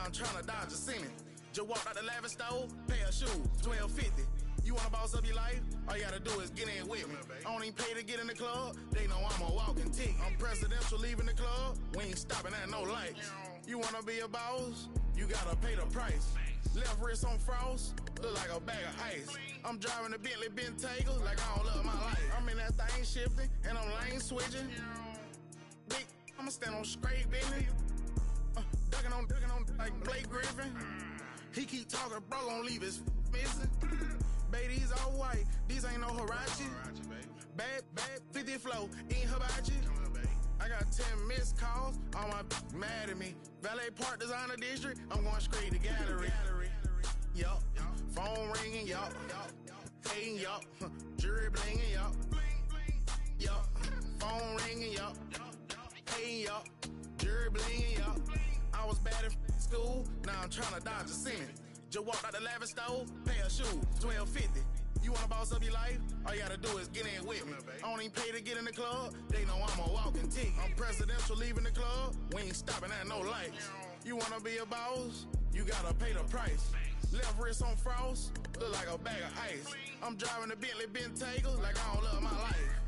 Now I'm tryna dodge a cement. Just walked out the lavish store, pair of shoes, $12.50. You wanna boss up your life? All you gotta do is get in with me. I don't even pay to get in the club. They know I'm a walking tick. I'm presidential leaving the club. We ain't stopping at no lights. You wanna be a boss? You gotta pay the price. Left wrist on frost, look like a bag of ice. I'm driving a Bentley Bentayga like I don't love my life. I'm in that thing shifting and I'm lane switching. Big, I'ma stand on straight Bentley. Ducking on like Blake Griffin. He keep talking, bro, gon' leave his missing. Baby, these all white, these ain't no Hirachi. Bad, 50 flow, ain't hibachi. I got 10 missed calls, all my mad at me. Valet Park Designer District, I'm going straight to gallery. Yup, phone ringing, yup. Hating, yup. Jury blinging, yup. Yup, phone ringing, yup. Hating, yup. Jury blinging, yup. I was bad in school, now I'm tryna dodge a cement. Just walked out the lavish store, pair of shoes, $12.50. You wanna boss up your life? All you gotta do is get in with me. I don't even pay to get in the club. They know I'm a walking tick. I'm presidential leaving the club. We ain't stopping at no lights. You wanna be a boss? You gotta pay the price. Left wrist on frost, look like a bag of ice. I'm driving a Bentley Bentayga like I don't love my life.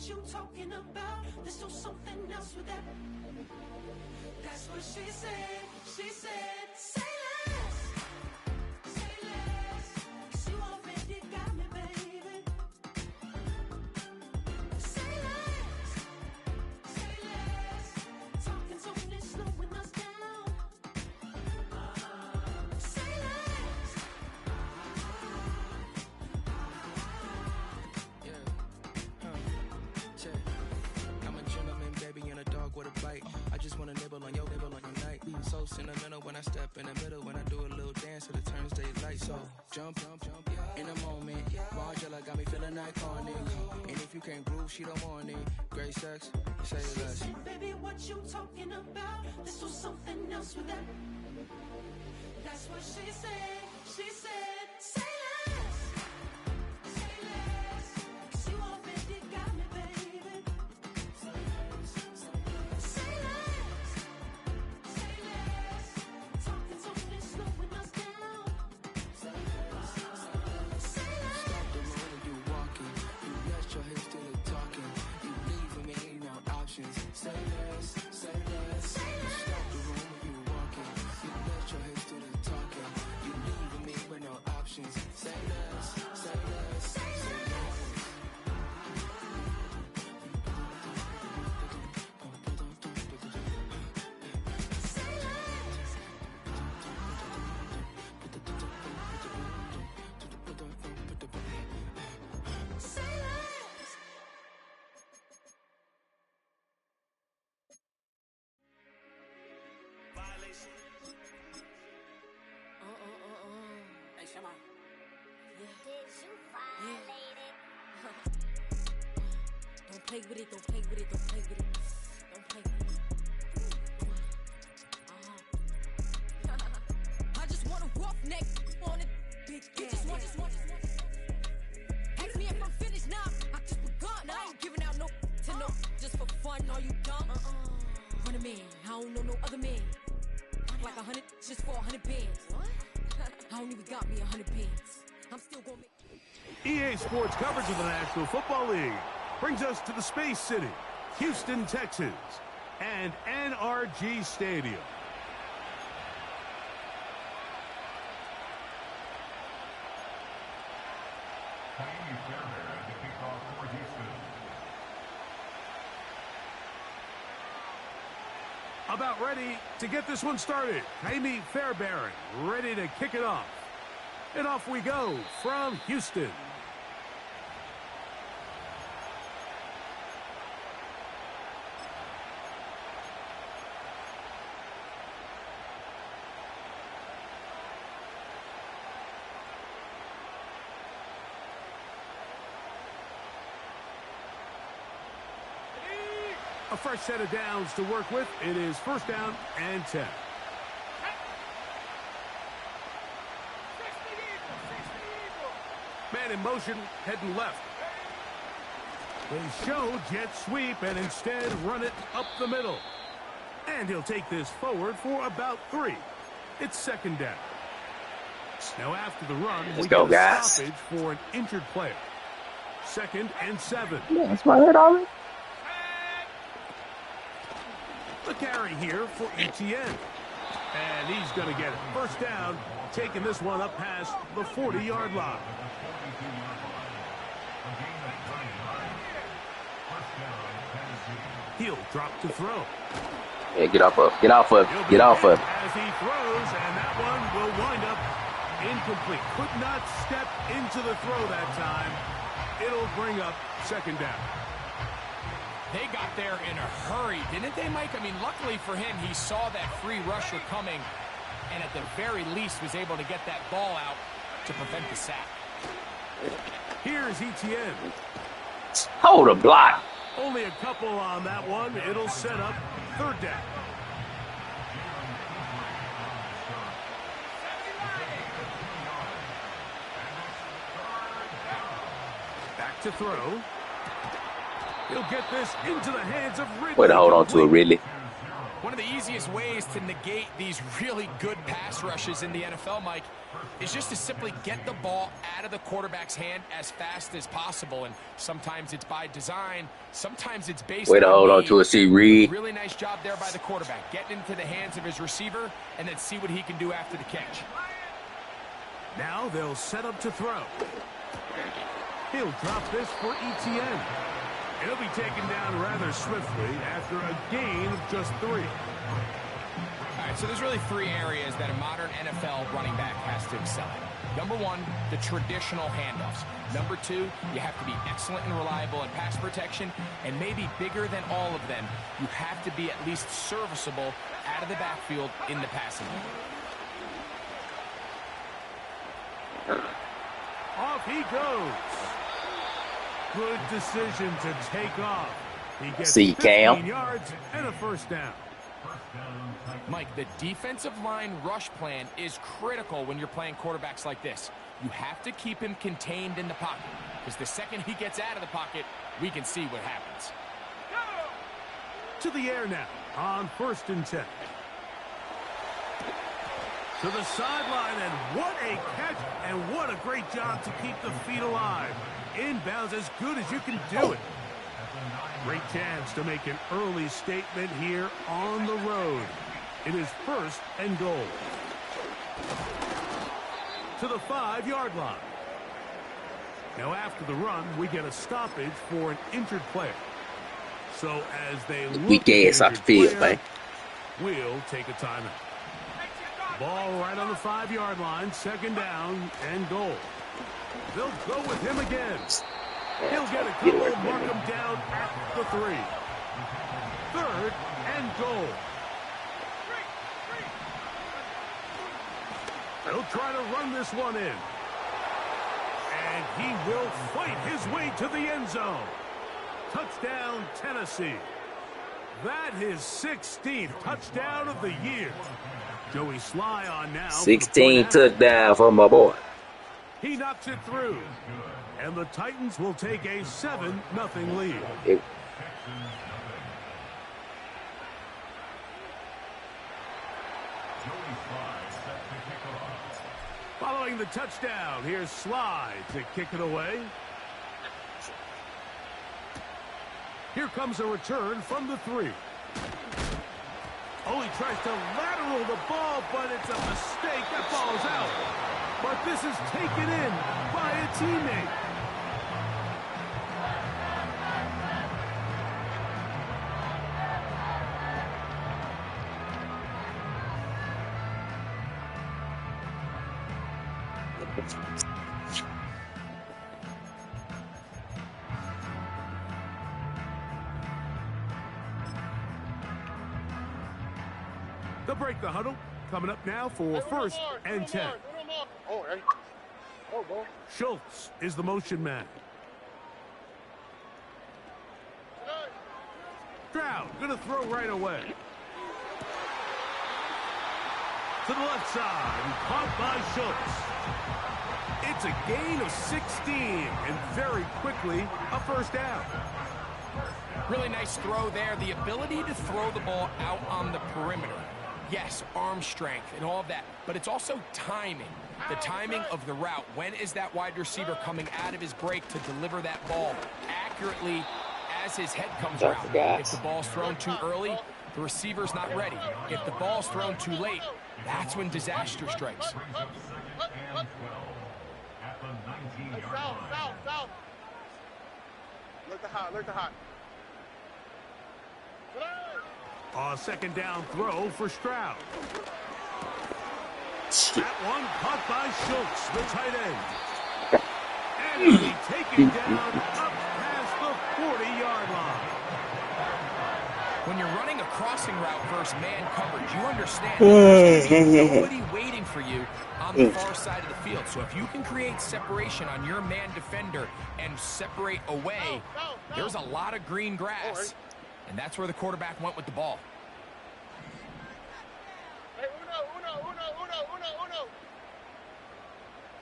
You talking about? Let's do something else with that. That's what she said. She said, say less. Say less. 'Cause you already got me, baby. Say less. Say less. Talking so many slowing us down. Say less. I'm a gentleman, baby, and a dog with a bite. I just wanna nibble on your night. So sentimental when I step in the middle. When I do a little dance till it turns daylight. So jump, in a moment. Margella got me feeling iconic. And if you can't groove, she don't want it. Great sex, say less. She said, baby, what you talking about? Let's do something else with that. That's what she said. She said, say less. Say less. 'Cause you already got me, baby. Say less. Say less. Talking so many slowing us down. Say less. Say less. Stop the road when you walking. You rest your hips to the talking. You leaving me no options. Say less, say less. Say less. Stop the road when you walking. You rest your hips to the talking. You leaving me with no options. Say less, say less, say less. Hey, Shema. Did you violate it? Don't play with it, don't play with it, don't play with it. Don't play with it. I just want a roughneck on it. Big just want. Ask me if I'm finished now. I just begun. I ain't giving out no to no. Just for fun, are you dumb? Run a man, I don't know no other man. Like 100, just for 100 bands. I don't even got me 100 bands. I'm still gonna make. EA Sports coverage of the National Football League brings us to the Space City, Houston, Texas, and NRG Stadium. About ready to get this one started. Jaime Fairbairn ready to kick it off. And off we go from Houston. A fresh set of downs to work with. It is first down and 10. Man in motion, heading left. They show jet sweep and instead run it up the middle. And he'll take this forward for about 3. It's second down. Now after the run, Let's we go, get a guys. stoppage for an injured player. Second and 7. Yeah, that's what I heard already. The carry here for ETN. And he's going to get it. First down, taking this one up past the 40-yard line. He'll drop to throw. Yeah, get off of, get off of, get off of. As he throws, and that one will wind up incomplete. Could not step into the throw that time. It'll bring up second down. They got there in a hurry, didn't they, Mike? I mean, luckily for him, he saw that free rusher coming and at the very least was able to get that ball out to prevent the sack. Here's ETN. Hold a block. Only a couple on that one. It'll set up third down. Back to throw. He'll get this into the hands of Ridley. Way to hold on to it, Ridley. One of the easiest ways to negate these really good pass rushes in the NFL, Mike, is just to simply get the ball out of the quarterback's hand as fast as possible. And sometimes it's by design, sometimes it's based Way to on hold on need. to it, see Reed. Really nice job there by the quarterback, getting into the hands of his receiver and then see what he can do after the catch. Now they'll set up to throw. He'll drop this for ETN. He'll be taken down rather swiftly after a gain of just 3. All right, so there's really 3 areas that a modern NFL running back has to excel at. Number 1, the traditional handoffs. Number 2, you have to be excellent and reliable in pass protection. And maybe bigger than all of them, you have to be at least serviceable out of the backfield in the passing game. Off he goes. Good decision to take off. He gets See, 15 Cam. yards and a first down. Mike, the defensive line rush plan is critical when you're playing quarterbacks like this. You have to keep him contained in the pocket, because the second he gets out of the pocket, we can see what happens. To the air now on first and 10. To the sideline, and what a catch, and what a great job to keep the feet alive. Inbounds as good as you can do it. Great chance to make an early statement here on the road. It is first and goal. To the 5-yard line. Now after the run, we get a stoppage for an injured player. So as they look Weak ass off the field, man. We'll take a timeout. Ball right on the 5-yard line, second down and goal. They'll go with him again. He'll get a couple, mark him down at the 3. Third and goal. They'll try to run this one in. And he will fight his way to the end zone. Touchdown, Tennessee. That is 16th touchdown of the year. Joey Sly on now. 16 touchdown for my boy. He knocks it through. And the Titans will take a 7-0 lead. It, Following the touchdown, here's Sly to kick it away. Here comes a return from the 3. Oh, he tries to lateral the ball, but it's a mistake. That ball is out. But this is taken in by a teammate. They'll break the huddle. Coming up now for first and 10. Schultz is the motion man. Stroud going to throw right away. To the left side, and caught by Schultz. It's a gain of 16, and very quickly, a first down. Really nice throw there. The ability to throw the ball out on the perimeter. Yes, arm strength and all of that, but it's also timing. The timing of the route. When is that wide receiver coming out of his break to deliver that ball accurately as his head comes around? If the ball's thrown too early, the receiver's not ready. If the ball's thrown too late, that's when disaster strikes. South. Look the hot. A second down throw for Stroud. That one caught by Schultz, the tight end. And he'll be taken down up past the 40-yard line. When you're running a crossing route versus man coverage, you understand there's going to be nobody waiting for you on the far side of the field. So if you can create separation on your man defender and separate away, there's a lot of green grass. And that's where the quarterback went with the ball. Hey, Uno.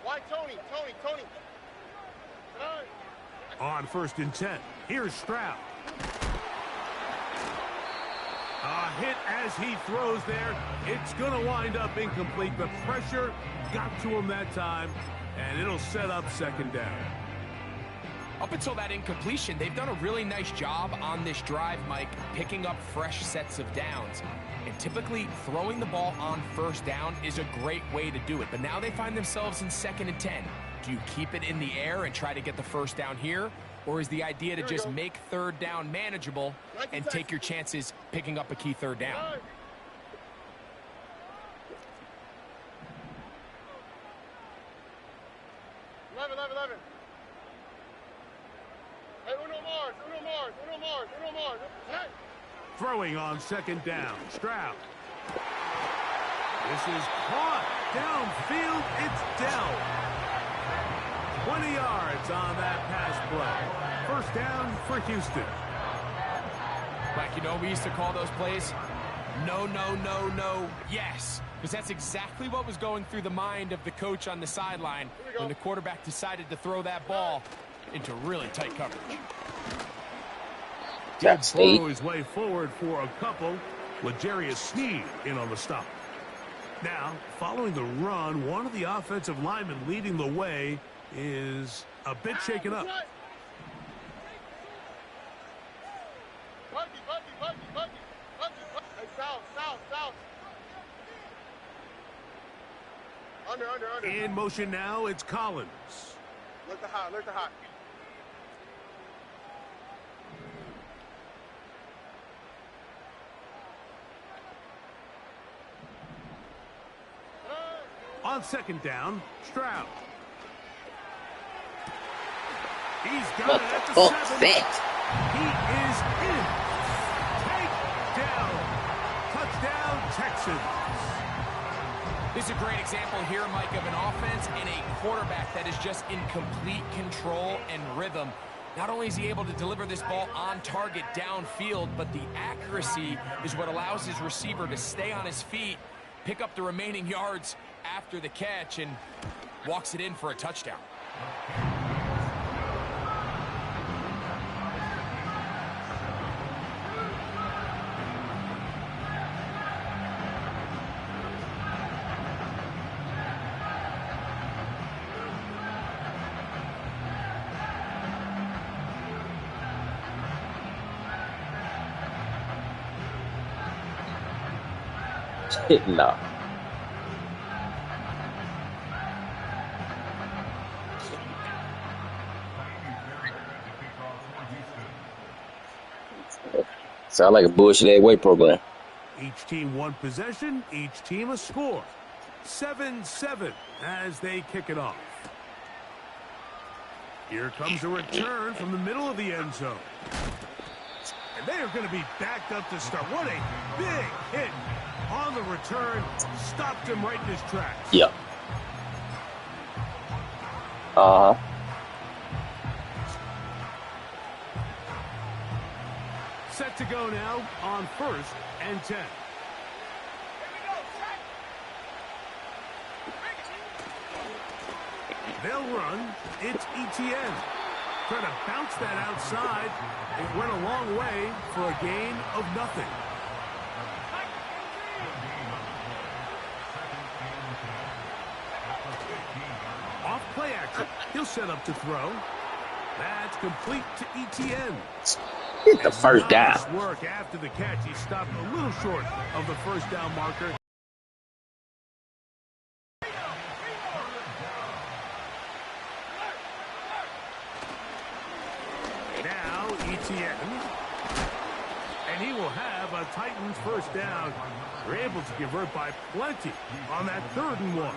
Why Tony? On first and 10, here's Stroud. A hit as he throws there. It's going to wind up incomplete. The pressure got to him that time, and it'll set up second down. Up until that incompletion, they've done a really nice job on this drive, Mike, picking up fresh sets of downs. And typically, throwing the ball on first down is a great way to do it. But now they find themselves in second and 10. Do you keep it in the air and try to get the first down here? Or is the idea to just make third down manageable and take your chances picking up a key third down? 11. Hey, Uno Mars. Hey. Throwing on second down, Stroud. This is caught downfield. It's Dell. 20 yards on that pass play. First down for Houston. Mike, you know we used to call those plays no, yes. Because that's exactly what was going through the mind of the coach on the sideline when the quarterback decided to throw that ball into really tight coverage. That's throw his way forward for a couple with Jarius Sneed in on the stop. Now, following the run, one of the offensive linemen leading the way is a bit shaken up. South. Under. In motion now, it's Collins. Look the hot. On second down, Stroud. He's got it at the 7. He is in. Takedown. Touchdown, Texans. This is a great example here, Mike, of an offense and a quarterback that is just in complete control and rhythm. Not only is he able to deliver this ball on target downfield, but the accuracy is what allows his receiver to stay on his feet, pick up the remaining yards after the catch, and walks it in for a touchdown. No. Sound like a bullshit weight program. Each team one possession, each team a score. 7-7 as they kick it off. Here comes a return from the middle of the end zone. And they are going to be backed up to start. What a big hit on the return. Stopped him right in his tracks. Yep. Uh-huh. Set to go now on 1st and 10. They'll run. It's ETN. Trying to bounce that outside. It went a long way for a gain of nothing. Off play action. He'll set up to throw. That's complete to ETN. Get the first down. Nice work after the catch. He stopped a little short of the first down marker. Now ETN. And he will have a Titans first down. They're able to convert by plenty on that 3rd and 1.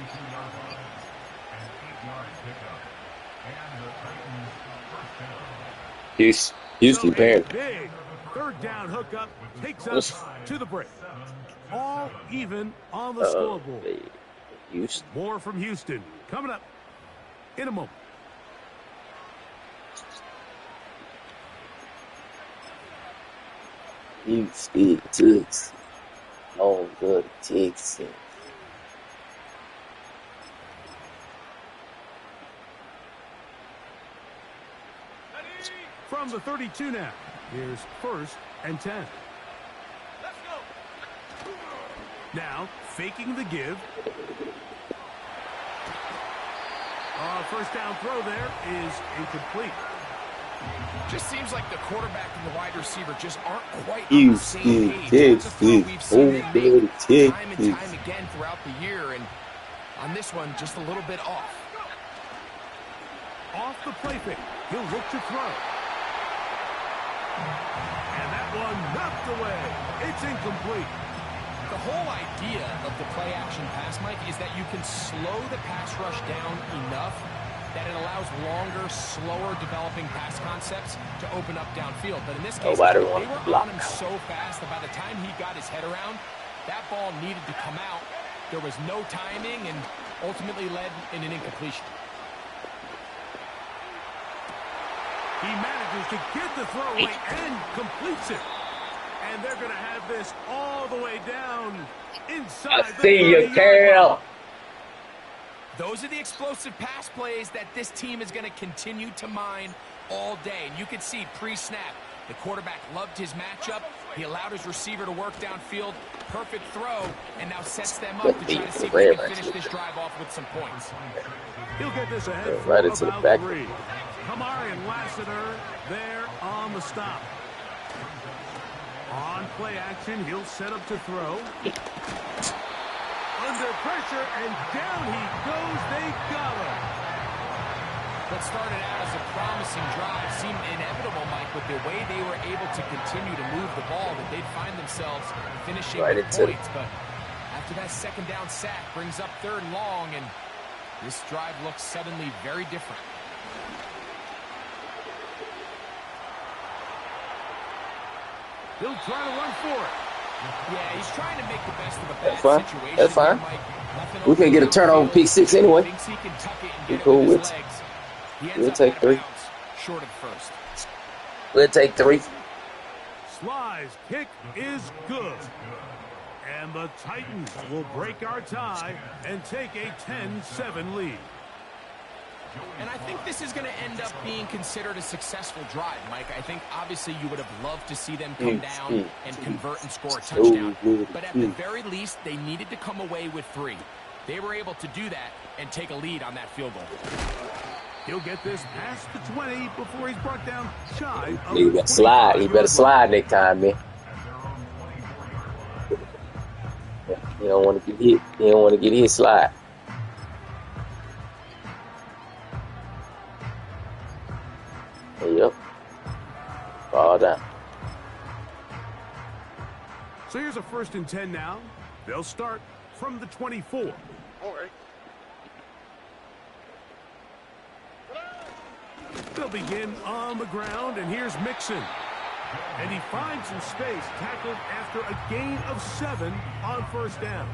Houston Bears. Big 3rd down hookup takes us to the break. All even on the scoreboard. Houston. More from Houston coming up in a moment. Houston, Texas. Oh, good Texas. From the 32 now. Here's 1st and 10. Let's go. Now, faking the give. First down throw there is incomplete. Just seems like the quarterback and the wide receiver just aren't quite on the same page. Texas. We've seen them make Texas. time and time again throughout the year, and on this one, just a little bit off. Off the play fake. He'll look to throw. And that one knocked away. It's incomplete. The whole idea of the play-action pass, Mike, is that you can slow the pass rush down enough that it allows longer, slower developing pass concepts to open up downfield. But in this case, they were on him so fast that by the time he got his head around, that ball needed to come out. There was no timing and ultimately led in an incompletion. He manages to get the throwaway and completes it. And they're going to have this all the way down inside the 30-yard line. Those are the explosive pass plays that this team is going to continue to mine all day. And you can see pre-snap, the quarterback loved his matchup. He allowed his receiver to work downfield. Perfect throw, and now sets them up to try to see if they can finish this drive off with some points. He'll get this ahead right into the back. Kamari and Lassiter there on the stop. On play action, he'll set up to throw. Under pressure, and down he goes. They got him. What started out as a promising drive seemed inevitable, Mike, with the way they were able to continue to move the ball, that they'd find themselves finishing with points. But after that 2nd down sack brings up 3rd and long, and this drive looks suddenly very different. He'll try to run for it. Yeah, he's trying to make the best of a bad situation. That's fine. We can get a turnover pick 6 anyway. Thinks he can tuck it and Be get cool it with his legs. He ends We'll up take out of 3. bounds, short of 1st. We'll take 3. Sly's kick is good. And the Titans will break our tie and take a 10-7 lead. And I think this is going to end up being considered a successful drive, Mike. I think obviously you would have loved to see them come down and convert and score a touchdown. But at the very least, they needed to come away with 3. They were able to do that and take a lead on that field goal. He'll get this past the 20 before he's brought down shy of He better slide. He better slide next time, man. He don't want to get hit. He don't want to get hit slide. Yep. Fall down. So here's a 1st and 10 now. They'll start from the 24. All right. They'll begin on the ground, and here's Mixon. And he finds some space, tackled after a gain of 7 on 1st down.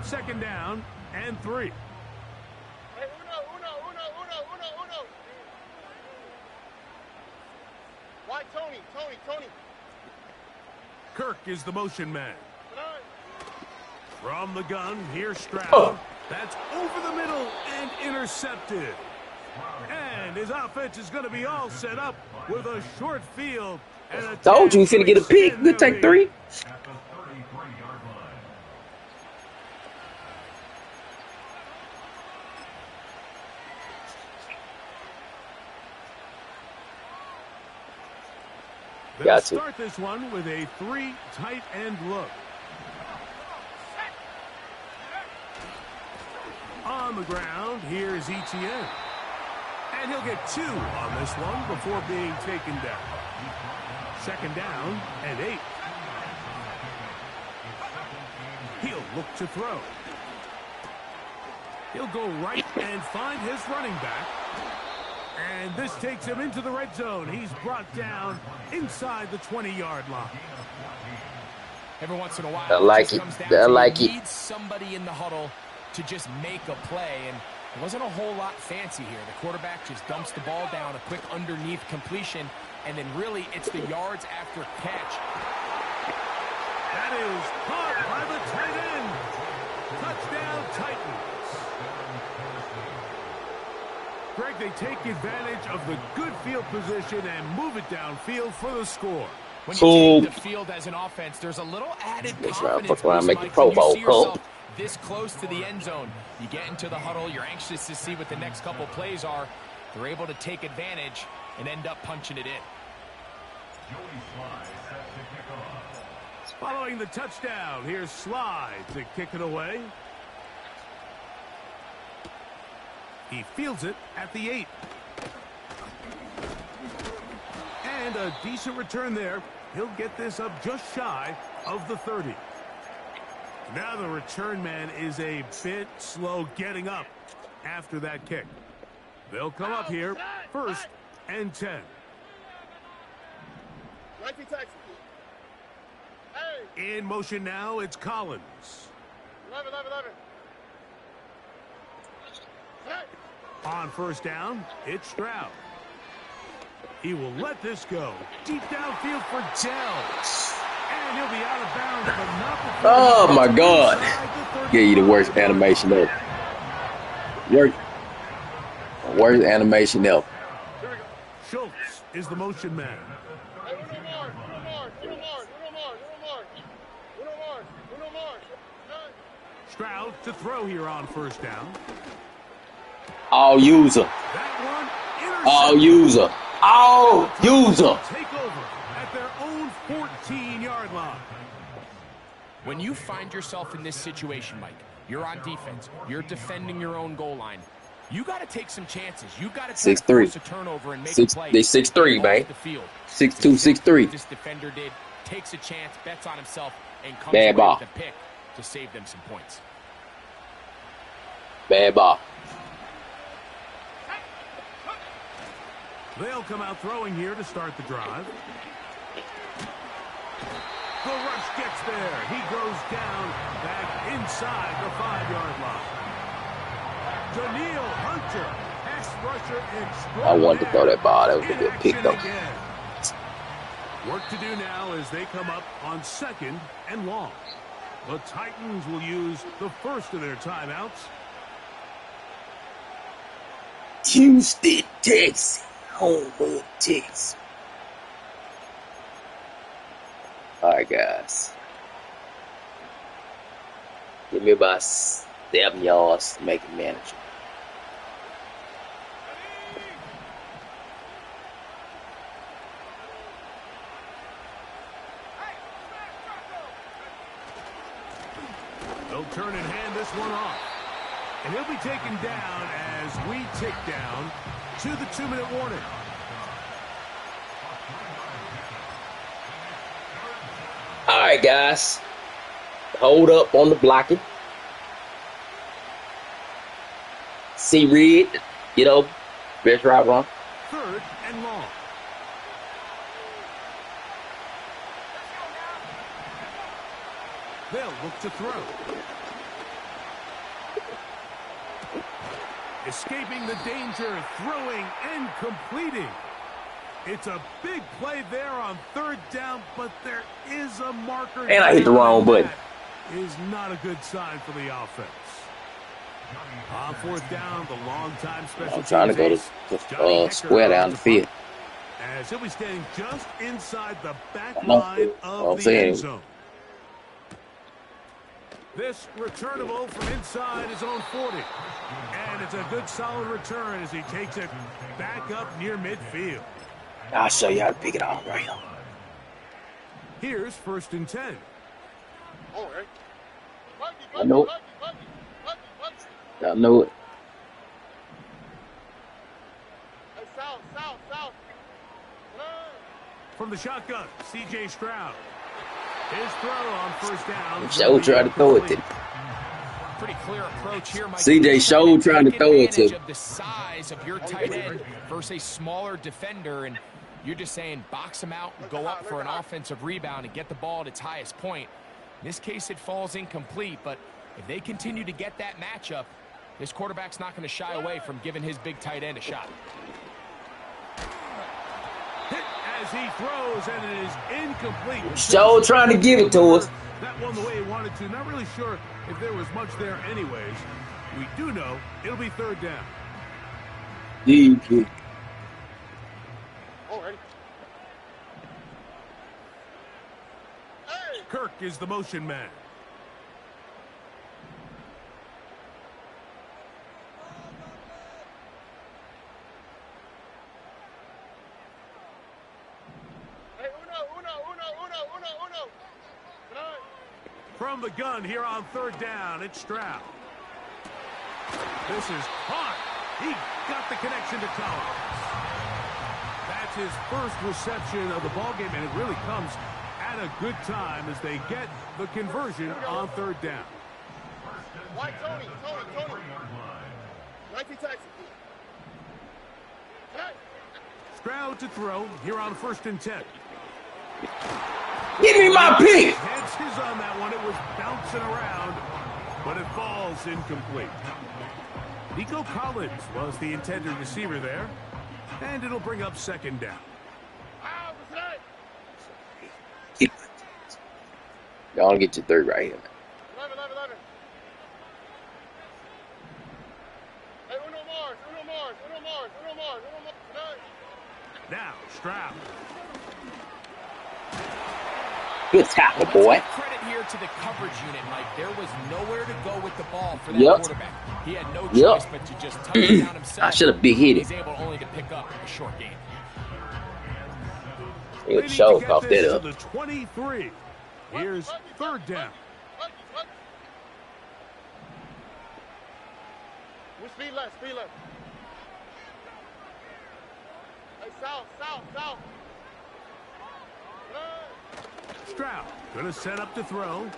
Second down and 3. Hey, uno. Why Tony? Kirk is the motion man. From the gun, here's Stroud. Oh. That's over the middle and intercepted. And his offense is going to be all set up with a short field. And a Told you he's finna get a pick. Good take 3. They'll start this one with a 3 tight end look. On the ground, here's Etienne. And he'll get 2 on this one before being taken down. Second down and 8. He'll look to throw. He'll go right and find his running back. And this takes him into the red zone. He's brought down inside the 20-yard line. Every once in a while, I like it. I like it. Needs somebody in the huddle to just make a play, and it wasn't a whole lot fancy here. The quarterback just dumps the ball down, a quick underneath completion, and then really it's the yards after catch. That is caught by the tight end. Touchdown, Titans. Greg, they take advantage of the good field position and move it downfield for the score. When you take the field as an offense, there's a little added confidence. Make the Pro Bowl. This close to the end zone, you get into the huddle, you're anxious to see what the next couple plays are. They're able to take advantage and end up punching it in. Following the touchdown, here's Sly to kick it away. He fields it at the 8. And a decent return there. He'll get this up just shy of the 30. Now the return man is a bit slow getting up after that kick. They'll come up here 1st and 10. In motion now, it's Collins. 11. On 1st down, it's Stroud. He will let this go. Deep downfield for Dell. And he'll be out of bounds, but not before. Oh, my God. Give you the worst animation ever. Worst animation ever. Schultz is the motion man. Stroud to throw here on 1st down. All user. All user. All user. Take over at their own 14-yard line. When you find yourself in this situation, Mike, you're on defense, you're defending your own goal line. You got to take some chances. You got to force a turnover and make a play. They 6'3", man. 6'2", 6'3". This defender did, takes a chance, bets on himself, and comes Bad ball. with a pick to save them some points. Bad ball. They'll come out throwing here to start the drive. The rush gets there. He goes down back inside the 5-yard line. Daniil Hunter, pass rusher extraordinaire. I wanted to throw that ball. That was a good pick, though. Work to do now as they come up on 2nd and long. The Titans will use the first of their timeouts. Houston, Texas. Homewood, Texas. All right, guys. Give me about 7 yards to make it manageable. They'll turn and hand this one off. And he'll be taken down as we tick down to the 2-minute warning. All right, guys. Hold up on the blocking. See Reed, you know, best route run. 3rd and long. They'll look to throw. Escaping the danger, throwing and completing. It's a big play there on 3rd down, but there is a marker. And I hit the wrong button. That is not a good sign for the offense. On 4th down, the long-time special I'm trying to go to square down the field. As he'll be standing just inside the back line of the end zone. This returnable from inside his own 40. And it's a good solid return as he takes it back up near midfield. I'll show you how to pick it off right here. Here's 1st and 10. I know it. I know it. From the shotgun, C.J. Stroud. His throw on 1st down. Show tried to throw it to him. Pretty clear approach here, Mike. C.J. Show trying to throw it to him. Of the size of your tight end versus a smaller defender, and you're just saying box him out, go up for an offensive rebound, and get the ball at its highest point. In this case, it falls incomplete, but if they continue to get that matchup, this quarterback's not going to shy away from giving his big tight end a shot. Hit as he throws, and it is incomplete. Show trying to give it to us. That one the way he wanted to. Not really sure if there was much there anyways. We do know it'll be 3rd down. DP. Kirk is the motion man. From the gun here on 3rd down, it's Stroud. This is hot. He got the connection to Collins. That's his first reception of the ballgame, and it really comes at a good time as they get the conversion on 3rd down. White Tony. 19 Texas. Stroud to throw here on 1st and 10. Give me my pick. Heads his on that one. It was bouncing around, but it falls incomplete. Nico Collins was the intended receiver there, and it'll bring up 2nd down. Y'all get your 3rd right here. Now, Stroud. Good tackle, boy. Credit here to the coverage unit, Mike. There was nowhere to go with the ball for that quarterback. He had no choice but to just touch it down himself. I should have big hit it. He's able only to pick up a short gain. Good show, coughed that up. The 23. Here's 3rd down. Speed left. Hey, south. Stroud going to set up to throw. And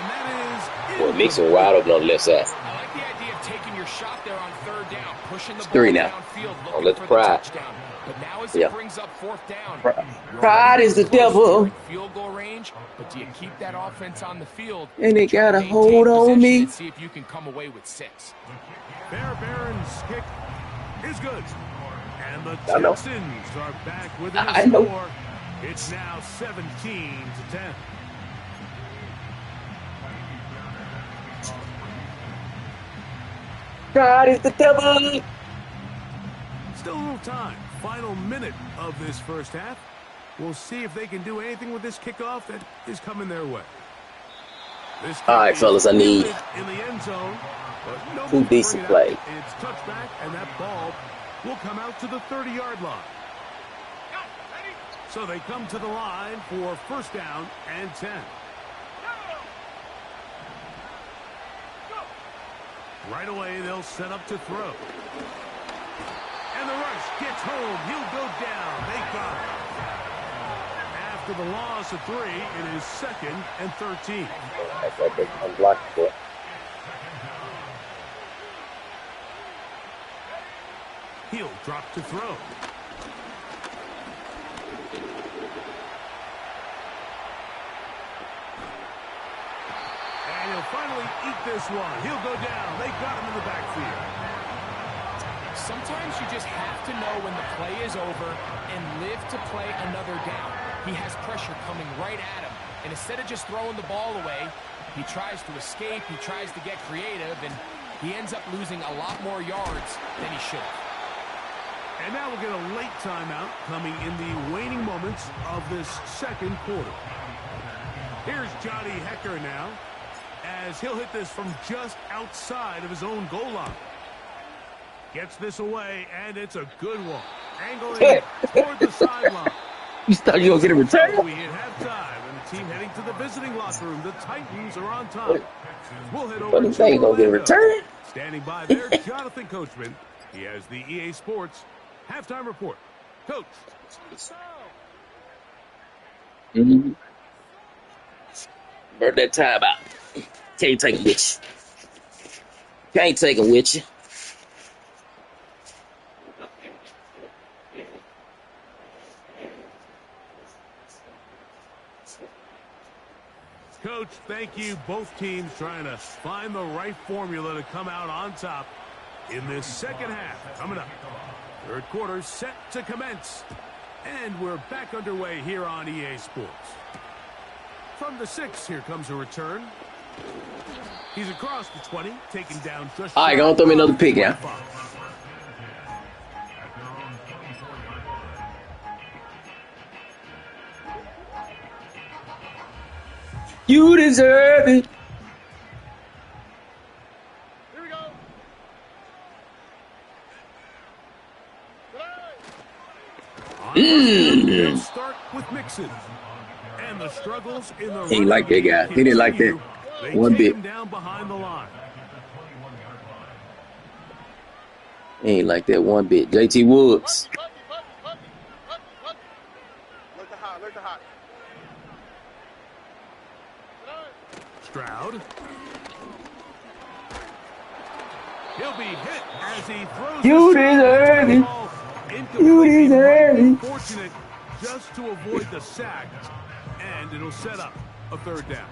that is... Boy, Mixon wide open on the left side. I like the idea of taking your shot there on 3rd down, pushing the ball 3 now. downfield, Don't looking let for the the pride. touchdown. But now as it brings up 4th down, Pride is the devil. Field goal range, but do you keep that offense on the field? And they got a hold on me. And see if you can come away with 6. Bear Baron's kick is good. And the Texans are back with a score. It's now 17-10. God is the devil. Still a little time. Final minute of this first half. We'll see if they can do anything with this kickoff that is coming their way. All right, fellas, I need in the end zone, but 2 decent plays. It's touchback, and that ball will come out to the 30-yard line. So they come to the line for 1st down and 10. Right away, they'll set up to throw. And the rush gets home. He'll go down. They got him. After the loss of 3, it is 2nd and 13. He'll drop to throw. And he'll finally eat this one. He'll go down. They got him in the backfield. Sometimes you just have to know when the play is over and live to play another down. He has pressure coming right at him. And instead of just throwing the ball away, he tries to escape, he tries to get creative, and he ends up losing a lot more yards than he should have. And now we'll get a late timeout coming in the waning moments of this second quarter. Here's Johnny Hecker now, as he'll hit this from just outside of his own goal line. Gets this away, and it's a good one. Angling toward the sideline. You thought you were going to return? We hit halftime, and the team heading to the visiting locker room. The Titans are on top. We'll head over to going to get a return? Standing by there, Jonathan Coachman. He has the EA Sports halftime report. Coach. Burn that time out. Can't take it with you. Can't take it with you. Coach, thank you. Both teams trying to find the right formula to come out on top in this second half. Coming up, third quarter set to commence. And we're back underway here on EA Sports. From the 6, here comes a return. He's across the 20, taking down just... All right, go on, throw me another pick now. You deserve it. Here we go. They'll start with Mixon. And the struggles in the He ain't like that guy. He didn't like that one bit. Him down behind the line. He ain't like that one bit. JT Woods. Look the hot. Stroud. He'll be hit as he throws. You deserve it. You deserve it. Fortunate just to avoid the sack, and it'll set up a third down.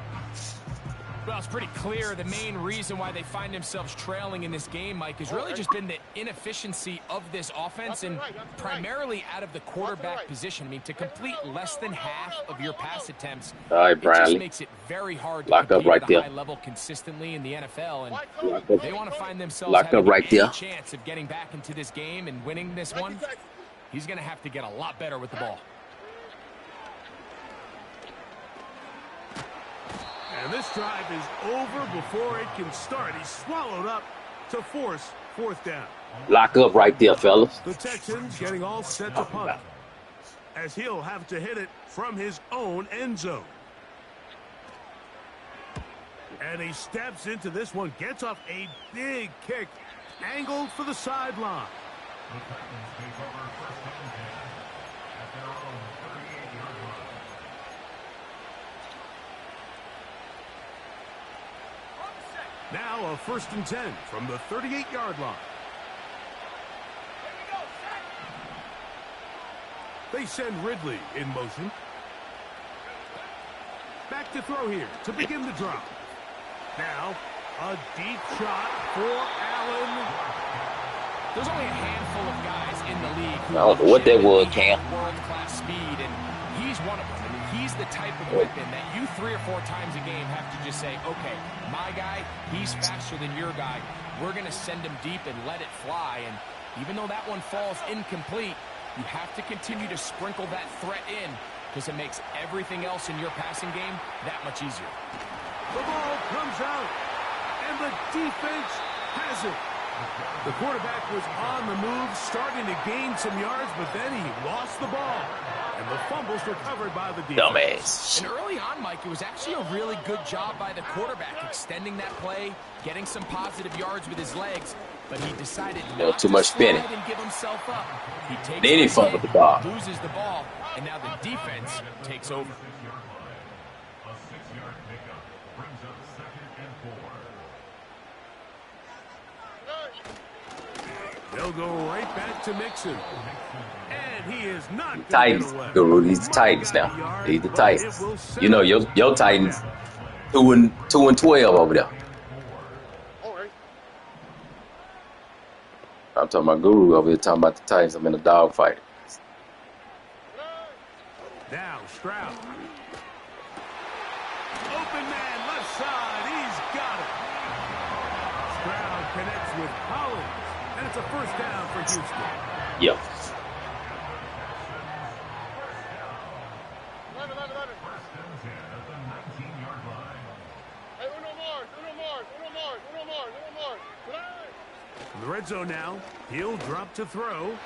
Well, it's pretty clear the main reason why they find themselves trailing in this game, Mike, has really just been the inefficiency of this offense and primarily out of the quarterback position. I mean, to complete less than half of your pass attempts, All right, it Bradley. just makes it very hard to Lock up compete right at a there. high level consistently in the NFL. And they want to find themselves Lock up having right any there. chance of getting back into this game and winning this one. He's going to have to get a lot better with the ball. And this drive is over before it can start. He's swallowed up to force fourth down. Lock up right there, fellas. The Texans getting all set to punt, as he'll have to hit it from his own end zone. And he steps into this one, gets off a big kick, angled for the sideline. Now a 1st and 10 from the 38-yard line. They send Ridley in motion. Back to throw here to begin the drive. Now a deep shot for Allen. There's only a handful of guys in the league who I don't know what that was, Cam. world-class speed, and he's one of them. I mean, he's the type of weapon that you 3 or 4 times a game have to just say, okay, my guy, he's faster than your guy. We're going to send him deep and let it fly. And even though that one falls incomplete, you have to continue to sprinkle that threat in because it makes everything else in your passing game that much easier. The ball comes out, and the defense has it. The quarterback was on the move, starting to gain some yards, but then he lost the ball. And the fumble's recovered by the defense. Dumbass. And early on, Mike, it was actually a really good job by the quarterback, extending that play, getting some positive yards with his legs, but he decided not too much to slide spinning. and give himself up. He takes Then he the fumbled hit, the ball. loses the ball, and now the defense takes over. They'll go right back to Mixon. And he is not Titans. Guru, he's the Titans now. He's the Titans. You know, your Titans 2-12 over there. I'm talking about Guru over here talking about the Titans. I'm in a dogfight. Now Stroud. Open man left side. He's got it. Stroud connects with Collins. And it's a first down for Houston. Yep. In the red zone now. He'll drop to throw.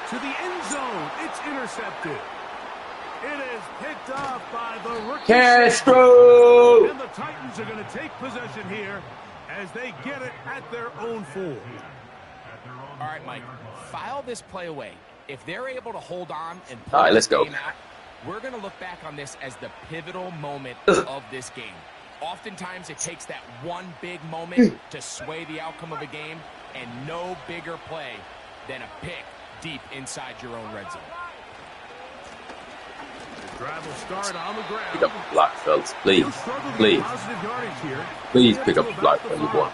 To the end zone. It's intercepted. It is picked off by the rookie. Castro! And the Titans are going to take possession here as they get it at their own 4. All right, Mike, file this play away. If they're able to hold on and pull All right, let's this go. game out, we're going to look back on this as the pivotal moment of this game. Oftentimes, it takes that one big moment to sway the outcome of a game, and no bigger play than a pick deep inside your own red zone. The drive will start on the ground. Pick up the block, fellas. Please. He'll struggle to Please. get positive yardage here. Please pick up the block for you, boy.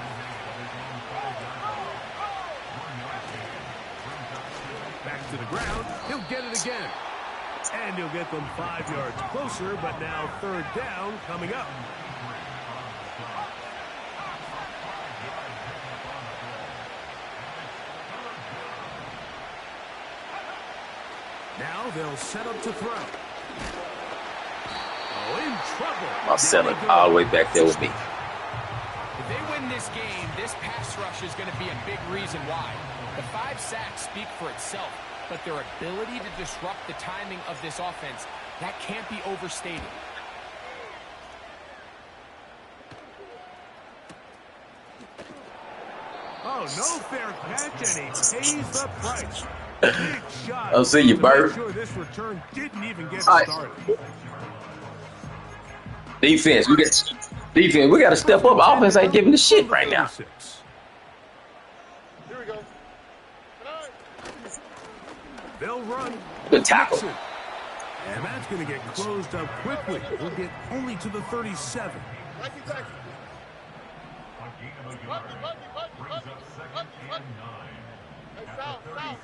Back to the ground. He'll get it again. And he'll get them 5 yards closer, but now third down coming up. Now they'll set up to throw. Oh, in trouble. My center all the way back there with me. If they win this game, this pass rush is going to be a big reason why. The 5 sacks speak for itself, but their ability to disrupt the timing of this offense, that can't be overstated. Oh, no fair catch, and he pays the price. Big shot. I'll see you, to make Bird. sure this return didn't even get All right. started. Defense. We got to step up. Offense ain't giving the shit right now. Here we go. They'll run. Good tackle. Mixon. And that's going to get closed up quickly. We'll get only to the 37.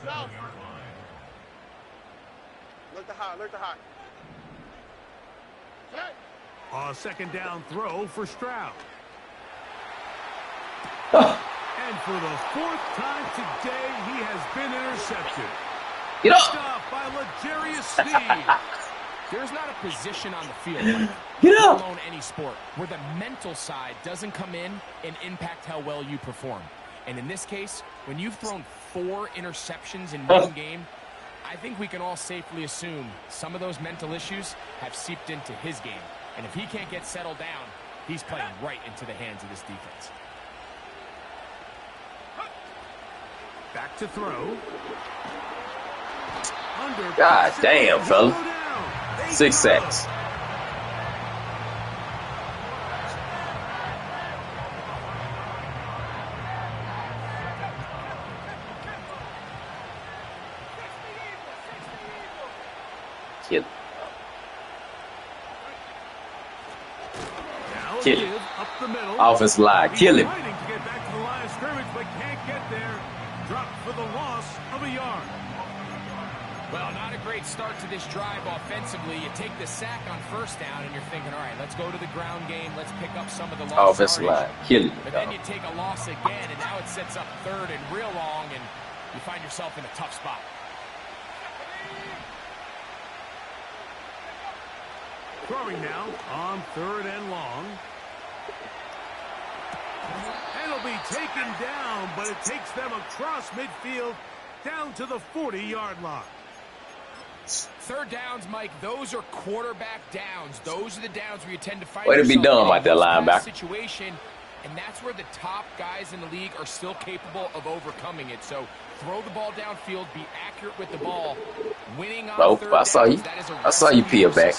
South. Look to high. A second down throw for Stroud. And for the 4th time today, he has been intercepted. Get up. Stopped by L'Jarius Sneed. There's not a position on the field, like, Get let up. alone any sport, where the mental side doesn't come in and impact how well you perform. And in this case, when you've thrown 4 interceptions in one game, I think we can all safely assume some of those mental issues have seeped into his game. And if he can't get settled down, he's playing right into the hands of this defense. Back to throw. God damn, fella. 6 sacks. Kill it. Kill it. Up the middle. Offensive line. Kill him. Fighting to get back to the line of scrimmage, but can't get there. Dropped for the loss of a yard. Well, not a great start to this drive offensively. You take the sack on first down, and you're thinking, all right, let's go to the ground game. Let's pick up some of the lost Offensive yardage. line. Kill him. But then you take a loss again, and now it sets up third and real long, and you find yourself in a tough spot. Throwing now on 3rd and long. And he'll be taken down, but it takes them across midfield down to the 40-yard line. Third downs, Mike, those are quarterback downs. Those are the downs where you tend to find Way to be dumb out there, linebacker. Situation, and that's where the top guys in the league are still capable of overcoming it. So throw the ball downfield, be accurate with the ball. Winning on third downs, I saw you peel back.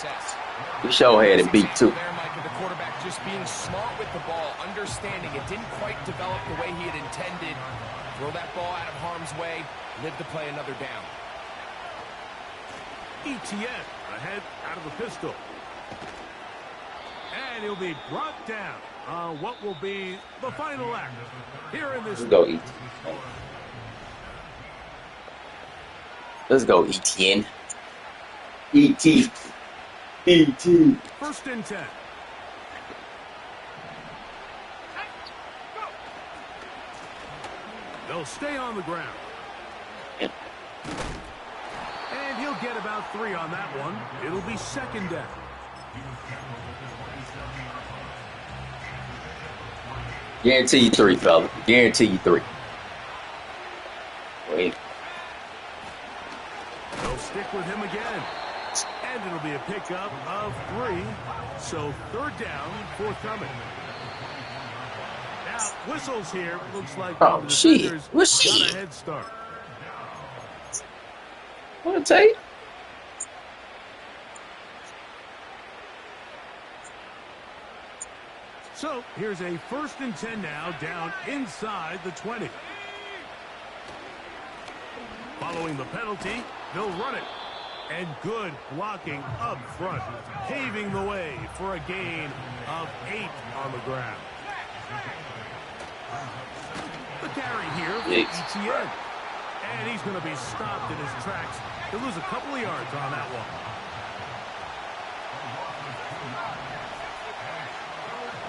You sure had it beat too. There, Mike, the quarterback just being smart with the ball, understanding it didn't quite develop the way he had intended. Throw that ball out of harm's way, live to play another down. ETN ahead out of the pistol. And he'll be brought down on what will be the final act here in this. Let's go, ETN. Let's go, ETN. ET. ET. First and 10. They'll stay on the ground. And he'll get about 3 on that one. It'll be second down. Guarantee you 3, fella. Guarantee you 3. Wait. They'll stick with him again. And it'll be a pickup of 3. So third down, forthcoming. Now, whistles here. Looks like oh, shit. What's she? Got a head start. What a take? So here's a first and 10 now, down inside the 20. Following the penalty, they'll run it. And good blocking up front, paving the way for a gain of 8 on the ground. The carry here for ETN. And he's going to be stopped in his tracks. He'll lose a couple of yards on that one.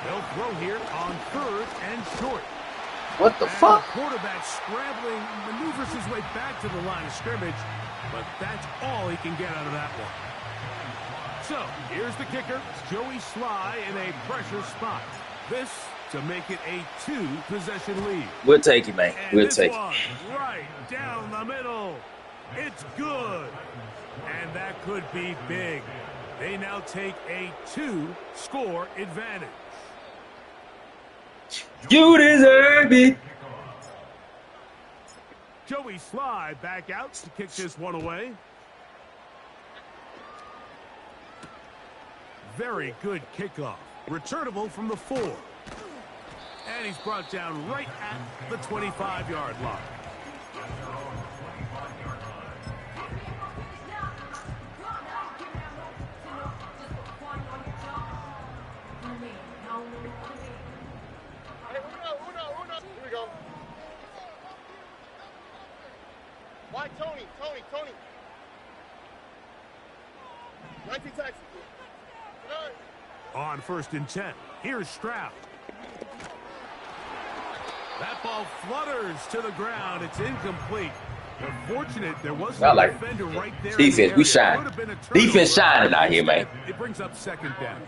They'll throw here on third and short. What the fuck? The quarterback scrambling, maneuvers his way back to the line of scrimmage, but that's all he can get out of that one. So, here's the kicker, Joey Sly in a pressure spot. This to make it a 2-possession lead. We'll take it, man. We'll take it. Right down the middle. It's good. And that could be big. They now take a 2-score advantage. You deserve it. Joey Sly back out to kick this one away. Very good kickoff. Returnable from the 4. And he's brought down right at the 25-yard line. Here we go. Why Tony? Nice taxi. On first and 10, here's Stroud. That ball flutters to the ground. It's incomplete. Unfortunate, there was no defender right there. Defense, we shine. Defense shining out here, man. It brings up second down.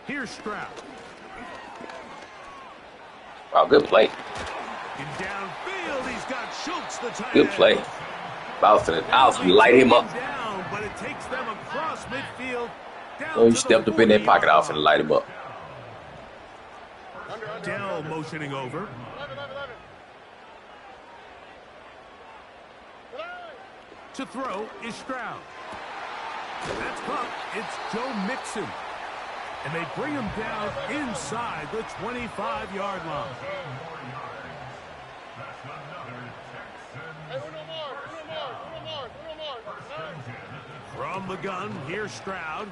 Here's Stroud. Wow, good play. In downfield, he's got Schultz, the tight Good play. end. I'll light him up. Down, but it takes them across midfield. Oh, he stepped up in that pocket off and light him up. Dell motioning over. To throw is Stroud. That's caught. It's Joe Mixon. And they bring him down inside the 25-yard line. From the gun, here's Stroud.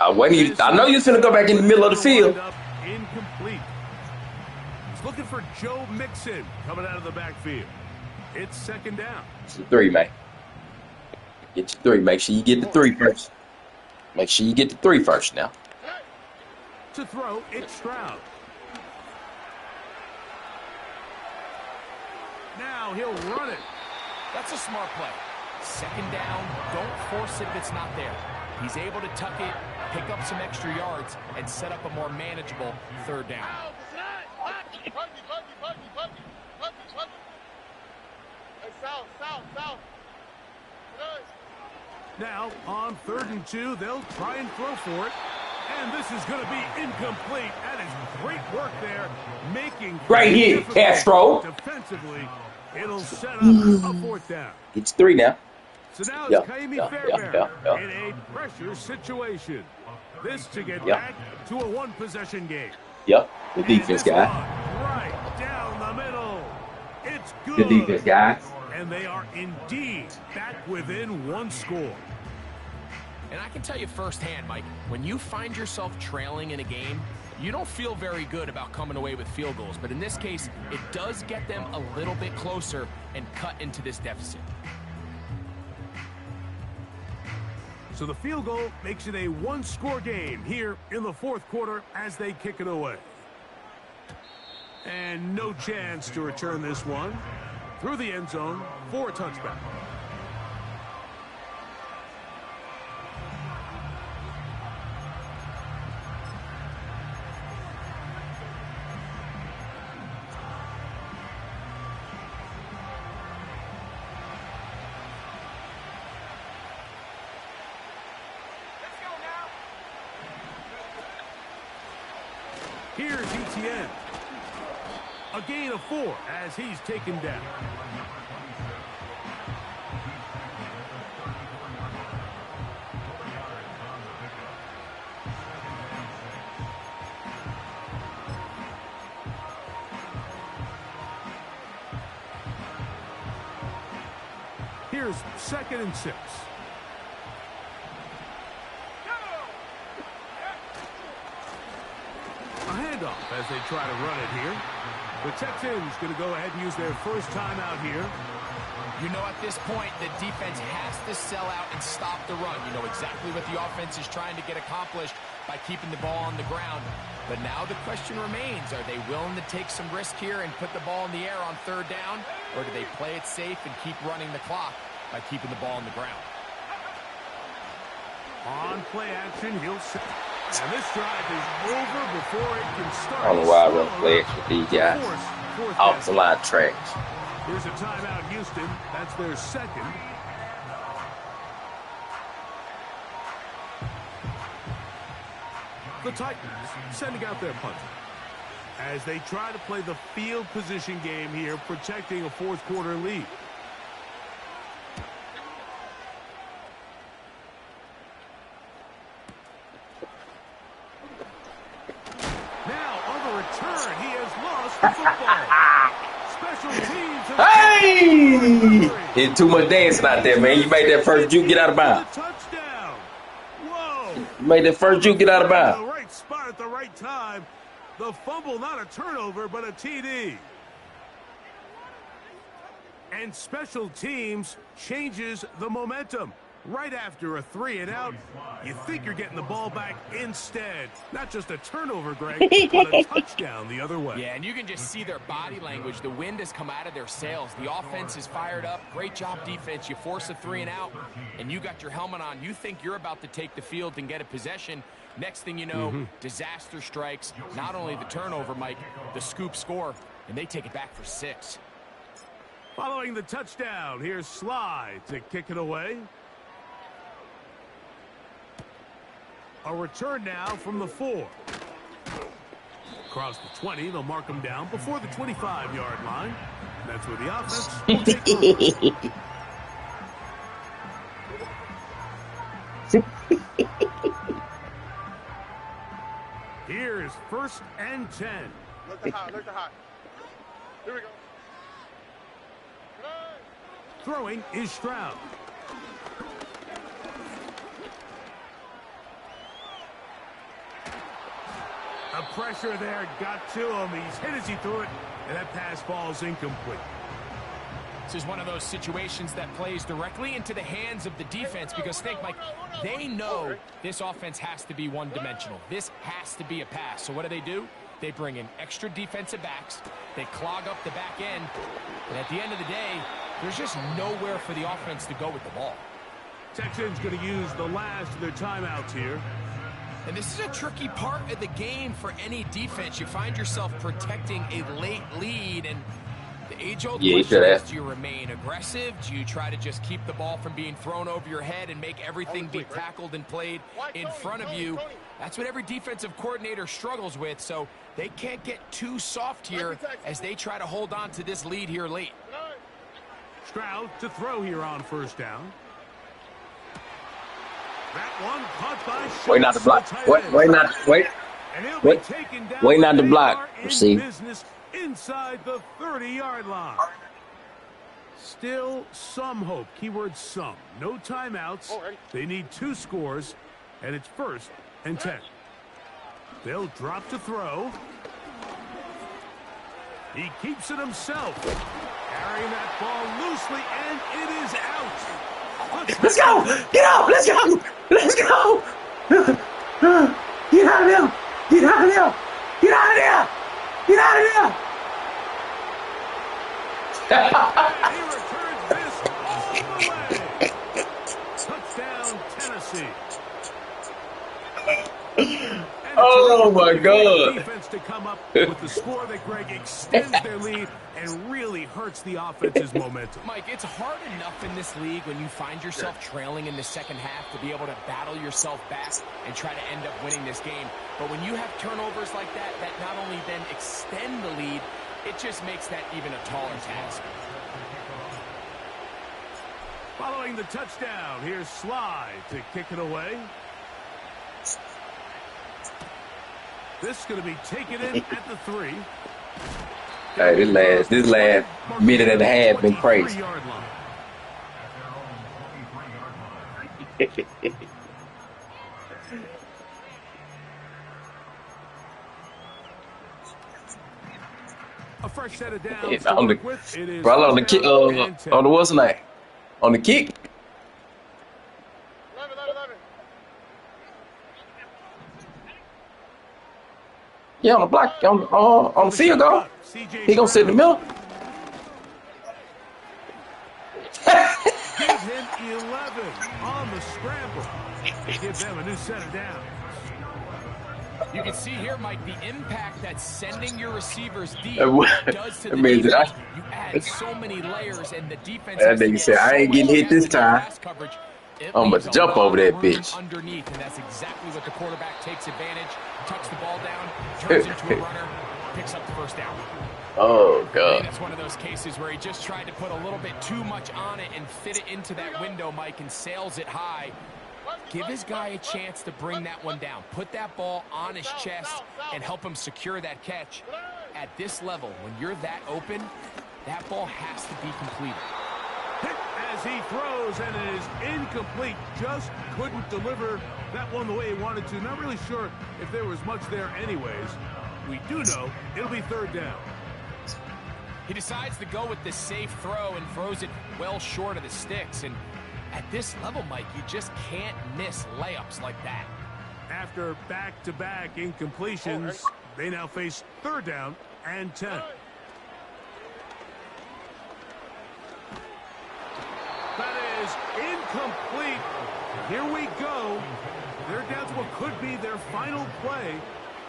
I know you're going to go back in the middle of the field. Incomplete. He's looking for Joe Mixon coming out of the backfield. It's second down. It's a 3, man. Get your 3. Make sure you get the 3 first. Make sure you get the 3 first now. To throw, it's Stroud. Now he'll run it. That's a smart play. Second down, don't force it if it's not there. He's able to tuck it, pick up some extra yards, and set up a more manageable third down. Now, on 3rd and 2, they'll try and throw for it. And this is going to be incomplete. That is great work there, making great hit, Castro. Defensively, it'll set up a 4th down. It's 3 now. So now it's Kaimi Fairbairn in a pressure situation. This to get back to a 1-possession game. Yep, the defense guy. Right down the middle. It's good. Good defense, guys. And they are indeed back within 1 score. And I can tell you firsthand, Mike, when you find yourself trailing in a game, you don't feel very good about coming away with field goals. But in this case, it does get them a little bit closer and cut into this deficit. So the field goal makes it a 1-score game here in the 4th quarter as they kick it away. And no chance to return this one through the end zone for a touchback. Here's ETN. A gain of 4 as he's taken down. Here's 2nd and 6. A handoff as they try to run it here. The Texans going to go ahead and use their first timeout here. You know, at this point, the defense has to sell out and stop the run. You know exactly what the offense is trying to get accomplished by keeping the ball on the ground. But now the question remains, are they willing to take some risk here and put the ball in the air on 3rd down? Or do they play it safe and keep running the clock by keeping the ball on the ground? On play action, he'll set. And this drive is over before it can start. I don't know why I run play action with these guys. Off the line trash. Here's a timeout, Houston. That's their 2nd. The Titans sending out their punter as they try to play the field position game here, protecting a 4th quarter lead. Now on the return, he has lost the football. Special teams. Hey! Did too much dancing out there, man. You made that first juke get out of bounds. Touchdown. Whoa. You made that first juke get out of bounds. The right spot at the right time. The fumble, not a turnover, but a TD. And special teams changes the momentum. Right after a 3-and-out, you think you're getting the ball back instead. Not just a turnover, Greg, but a touchdown the other way. Yeah, and you can just see their body language. The wind has come out of their sails. The offense is fired up. Great job, defense. You force a 3-and-out, and you got your helmet on. You think you're about to take the field and get a possession. Next thing you know, disaster strikes. Not only the turnover, Mike, the scoop score, and they take it back for 6. Following the touchdown, here's Sly to kick it away. A return now from the 4. Across the 20, they'll mark him down before the 25-yard line. That's where the offense will take over. Here's 1st and 10. Look the high, look the high. Here we go. Throwing is Stroud. The pressure there got to him. He's hit as he threw it, and that pass ball's incomplete. This is one of those situations that plays directly into the hands of the defense because think, Mike, they know this offense has to be one-dimensional. This has to be a pass. So what do? They bring in extra defensive backs. They clog up the back end. And at the end of the day, there's just nowhere for the offense to go with the ball. Texans going to use the last of their timeouts here. And this is a tricky part of the game for any defense. You find yourself protecting a late lead, and the age-old question is, do you remain aggressive? Do you try to just keep the ball from being thrown over your head and make everything be tackled and played in front of you? That's what every defensive coordinator struggles with, so they can't get too soft here as they try to hold on to this lead here late. Stroud to throw here on first down. That one caught by Schultz. Wait not to block. Wait not to block. See. Inside the 30-yard line. Still some hope. Keyword some. No timeouts. They need 2 scores, and it's 1st and 10. They'll drop to throw. He keeps it himself. Carrying that ball loosely, and it is out. Let's go! Get out! Let's go! Let's go! Get out of there! Get out of there! Get out of there! Get out of there! He returns this all the way. Touchdown, Tennessee. Oh my God! Defense to come up with the score that Greg extends their lead and really hurts the offense's momentum. Mike, it's hard enough in this league when you find yourself trailing in the second half to be able to battle yourself back and try to end up winning this game. But when you have turnovers like that not only then extend the lead, it just makes that even a taller task. Following the touchdown, here's Sly to kick it away. This is going to be taken in at the 3. Hey, this last minute and a half been crazy. A fresh set of downs It's to on work the, with. It is probably on the kick, on the what's the name? On the kick. 11. Yeah, on the block, on the field goal. He gonna sit in the middle. Give him 11 on the scramble. Give them a new set of downs. You can see here, Mike, the impact that sending your receivers deep does to the defense. You add so many layers, and the defense. That nigga said, "I ain't getting hit this time. I'm about to jump over that bitch." Underneath, and that's exactly what the quarterback takes advantage. Tucks the ball down, turns into a runner, picks up the first down. Oh God! That's one of those cases where he just tried to put a little bit too much on it and fit it into that window, Mike, and sails it high. Give his guy a chance to bring that one down. Put that ball on his chest and help him secure that catch. At this level, when you're that open, that ball has to be completed. Hit as he throws, and it is incomplete. Just couldn't deliver that one the way he wanted to. Not really sure if there was much there anyways. We do know it'll be 3rd down. He decides to go with the safe throw and throws it well short of the sticks. And at this level, Mike, you just can't miss layups like that. After back-to-back incompletions, they now face 3rd down and 10. That is incomplete. Here we go. They're down to what could be their final play.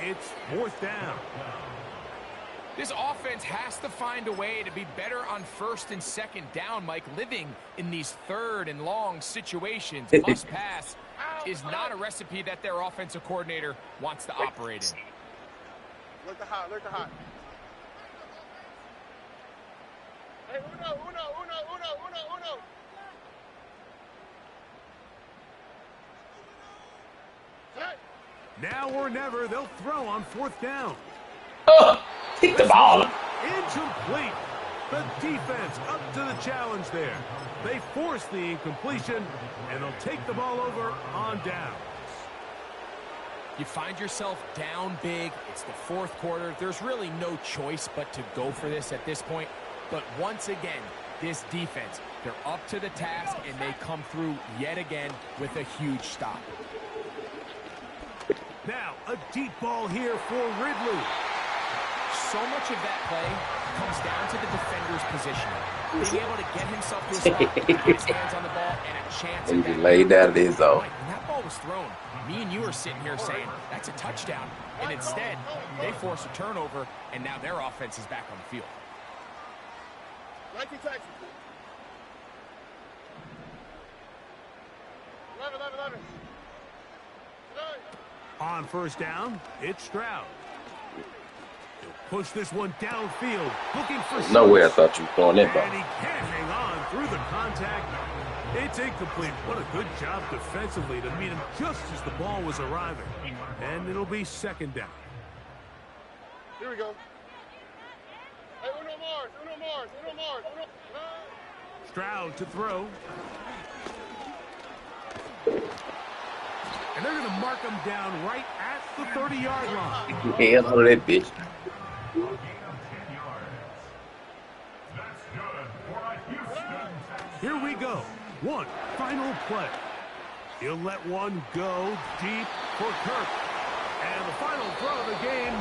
It's 4th down. This offense has to find a way to be better on 1st and 2nd down, Mike. Living in these 3rd and long situations, must pass, is not a recipe that their offensive coordinator wants to operate in. Look the hot. Hey, uno. Now or never, they'll throw on 4th down. Kick the ball. Incomplete. The defense up to the challenge there. They force the incompletion, and they'll take the ball over on downs. You find yourself down big. It's the 4th quarter. There's really no choice but to go for this at this point. But once again, this defense, they're up to the task, and they come through yet again with a huge stop. Now, a deep ball here for Ridley. So much of that play comes down to the defender's positioning. Being able to get himself to a spot, get his hands on the ball, and a chance And at he that. laid down at his own. When that ball was thrown, me and you are sitting here saying, that's a touchdown. And instead, they force a turnover, and now their offense is back on the field. Nike Texas. 11. On first down, it's Stroud. He'll push this one downfield, looking for There's no way I thought you were throwing that and he ball. can't hang on through the contact. It's incomplete. What a good job defensively to meet him just as the ball was arriving. And it'll be second down. Here we go. Hey, Uno Mars. Stroud to throw. And they're going to mark him down right at the 30-yard line. Hell out of that bitch. Here we go. One final play. He'll let one go deep for Kirk. And the final throw of the game.